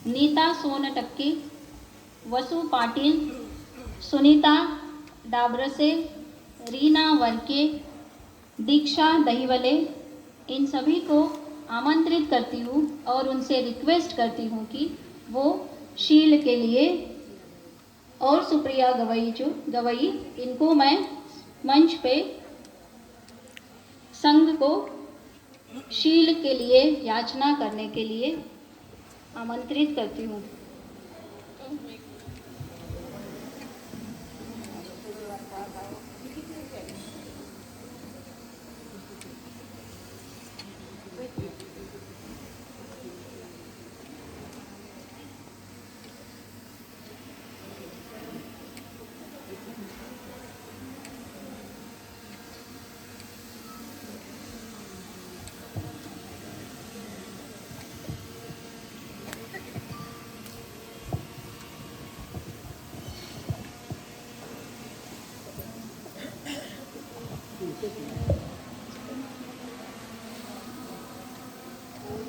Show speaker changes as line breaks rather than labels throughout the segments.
नीता सोनटक्के, वसु पाटिल, सुनीता डाबरसे, रीना वर्के, दीक्षा दहीवले, in सभी को आमंत्रित करती हूँ और उनसे रिक्वेस्ट करती हूँ कि वो शील के लिए, और सुप्रिया गवई इनको मैं मंच पे संघ को शील के लिए याचना करने के लिए आमंत्रित करती हूँ।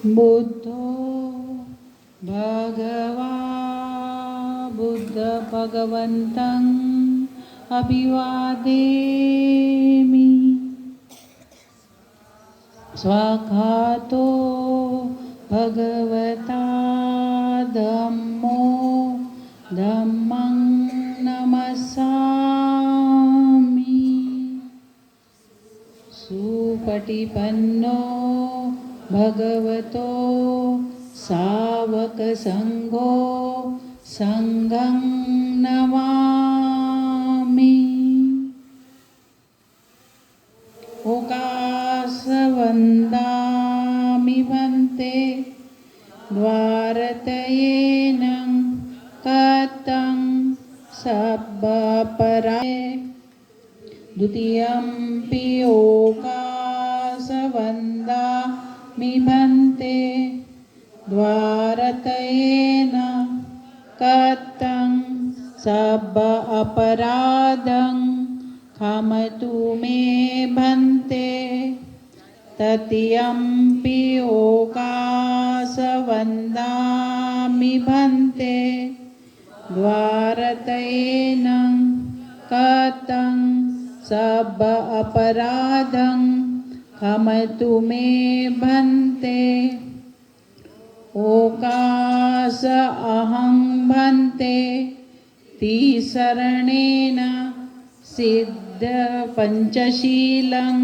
बुद्धो भगवा बुद्ध भगवन्तं अभिवादेमि। स्वाखातो भगवता धम्मो धम्मं नमस्सामि। सुपटिपन्नो भगवतो सावक संघो संघं नमामि। ओकासवन्दामि भन्ते द्वारतयेन कतं सब्बपराय। द्वितीयंपि ओकासवन्दामि भन्ते द्वारतयेन कतं सब्ब अपराधं क्षमतु मे भन्ते। तृतीयंपि ओकासवन्दामि भन्ते द्वारतयेन कतं सब्ब अपराधं क्षमतु मे भन्ते। ओकास अहं भन्ते तिसरणेन सिद्ध पंचशीलं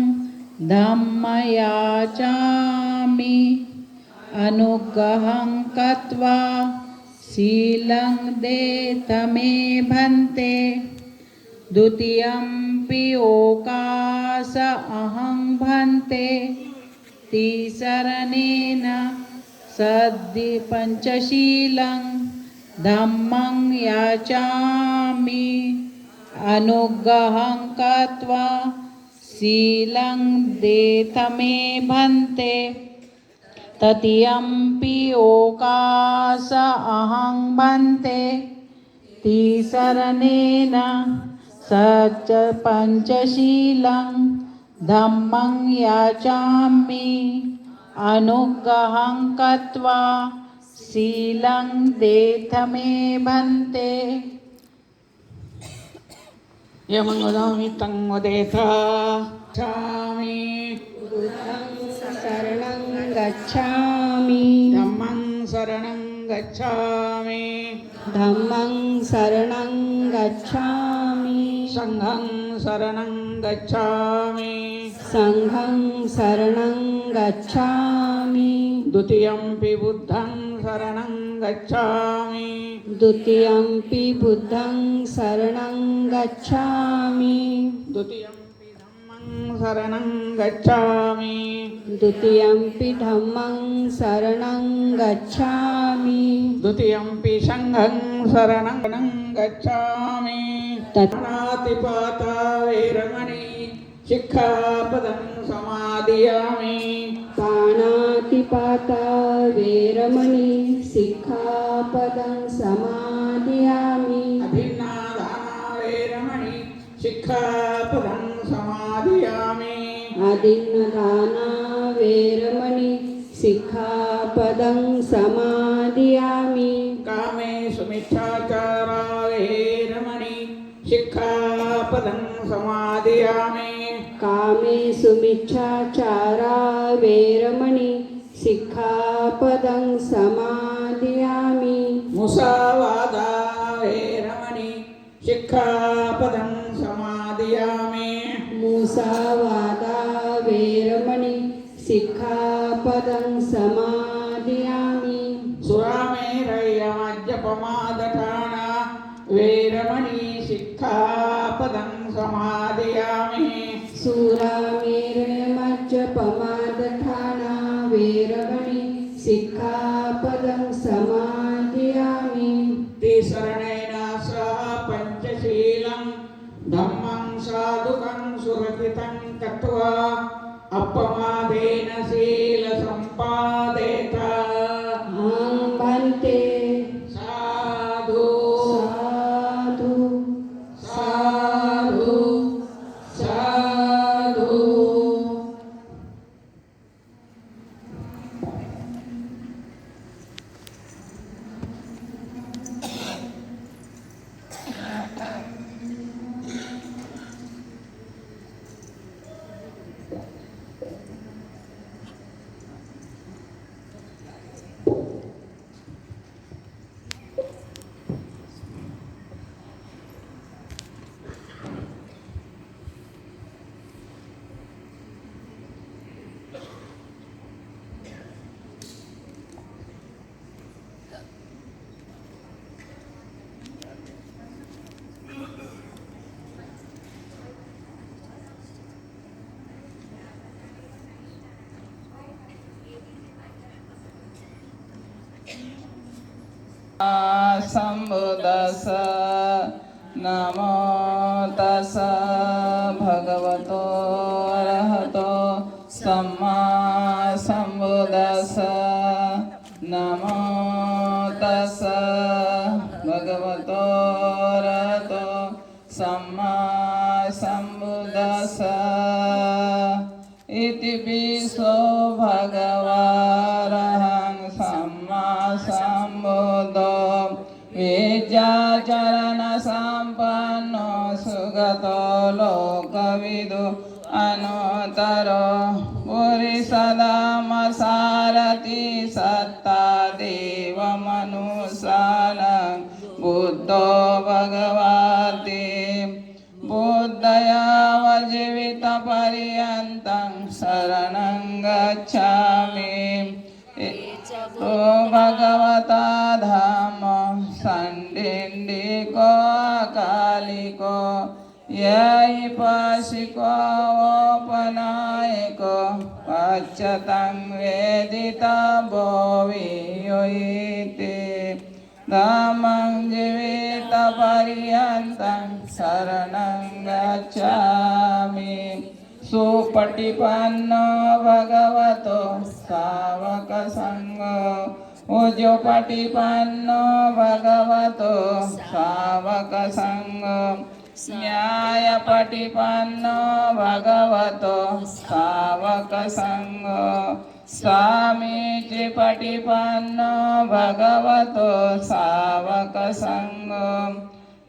धम्मयाचामि। अनुग्रहं कृत्वा शीलं देत मे भन्ते। द्वितीयंपि ओकास अहं भन्ते तिसरणेन सद्धि पंचशीलं धम्मं याचामि। अनुग्रहं कृत्वा शीलं देत मे भन्ते। तृतीयंपि ओकास अहं भन्ते तिसरणेन सच्च पंचशीलं धम्मं याचामि। अनुग्रहं कृत्वा शीलं देत मे भन्ते।
यमं वदामि तं वदेथ। गच्छामि
बुद्धं शरणं गच्छामि।
धम्मं शरणं गच्छामि।
धम्मं शरणं गच्छामि।
संघं शरणं गच्छामि।
संघं शरणं गच्छामि।
द्वितीयंपि बुद्धं शरणं गच्छामि।
द्वितीयंपि बुद्धं शरणं गच्छामि।
द्वितीयंपि धम्मं शरणं गच्छामि।
द्वितीयंपि धम्मं शरणं गच्छामि।
द्वितीयंपि संघं शरणं गच्छामि। पाणातिपाता वैरमणि शिक्षापदं समादियामि।
पाणातिपाता वेरमणि सिक्खापदं समादियामि।
अभिन्नादाना वैरमणि शिक्षापदं समादियामि।
अदिन्नदाना वेरमणि सिक्खापदं समादियामि
कामेषु मिथ्याचारा वैरमणि शिक्षापदं समादियामि
कामेषु मिच्छाचारा वेरमणि सिक्खापदं समादियामि
मुसावादा वैरमणि शिक्षापदं समादियामि
मुसावादा वेरमणि सिक्खापदं समादियामि
सुरामेरयमद्यपमादठाना वैरमणि शिक्षापदं समादियामि
सुरामेरयमज्जपमादठाना वेरमणि सिक्खापदं समादियामि
तिसरणेन सह पञ्चशीलं धम्मं साधुकं सुरक्षितं कृत्वा अपमादेन शीलसम्पादेत
अहं भन्ते
साधु
साधु
साधु साधु
संबुदस नमो तस भगवतो अरहतो सम्मा संबुदस नमो तस भगवतो अरहतो सम्मा संबुदस इति विश्वो भगवारहं सम्मा संबुद्धो विद्याचरण संपन्नो सुगतो लोकविदु अनुत्तरो पुरिसदमसारथि सत्ता देवमनुसानं बुद्धो भगवति बुद्धयावजीवितपर्यन्तं शरणं गच्छामि ओ भगवता धामो सण्डिन्डिको अकालिको यैपाशिको ओपनायको पच्यतं वेदितव्यो वियोइति धामं जीवितपर्यन्तं शरणं गच्छामि सुपटिपन्नो भगवतो सावकसङ्गो उजुपटिपन्नो भगवतो सावकसङ्गो न्यायपटिपन्नो भगवतो सावकसङ्गो स्वामीचिपटिपन्नो भगवतो सावकसङ्गो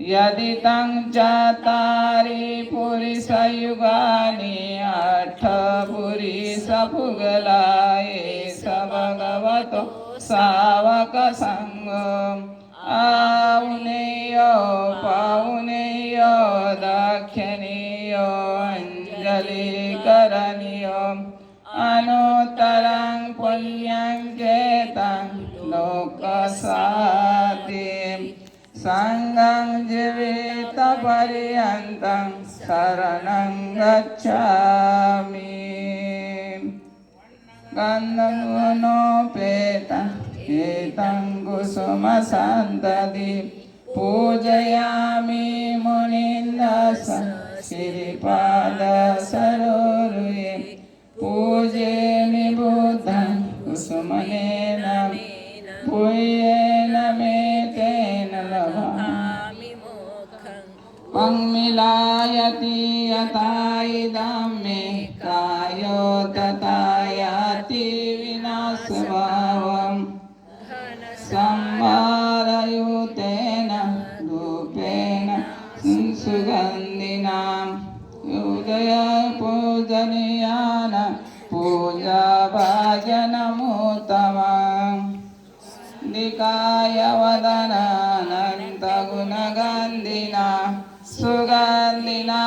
यदि तं चातारि पुरुषयुगानि अठ पुरुषपुगलाये स भगवतो सावकसङ्गो आउनेयो पाउनेयो दाक्षिणीयो अञ्जलिकरणीयो अनुत्तरं पुण्यं चेतं लोकसातिं संघं जीवितपर्यन्तं शरणं गच्छामि गन्धगुणोपेतं एतं कुसुमसन्तति पूजयामि मुनीन्द्रस श्रीपादसरोरुहे पूजयामि बुद्धं कुसुमनेन पूयेन मे तेन लभामि पङ्मिलायति यथा इदं मे कायो तथा याति विनाश दिकाय वदनानन्तगुणगन्धिना सुगन्धिना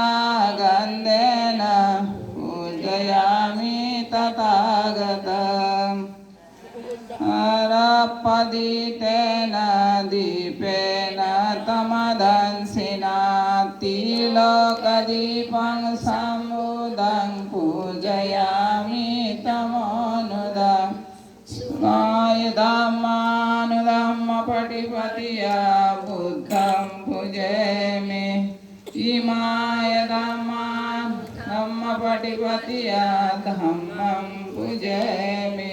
गन्धेन पूजयामि तथागतम् हरपदितेन दीपेन तमदंसिना तिलोकदीपं समुदं पूजयामि तमोनुदम् धम्मानुधम्मपटिपतिया बुद्धं पूजयामि इमाय धम्मपटिपतिया धम्मं पूजयामि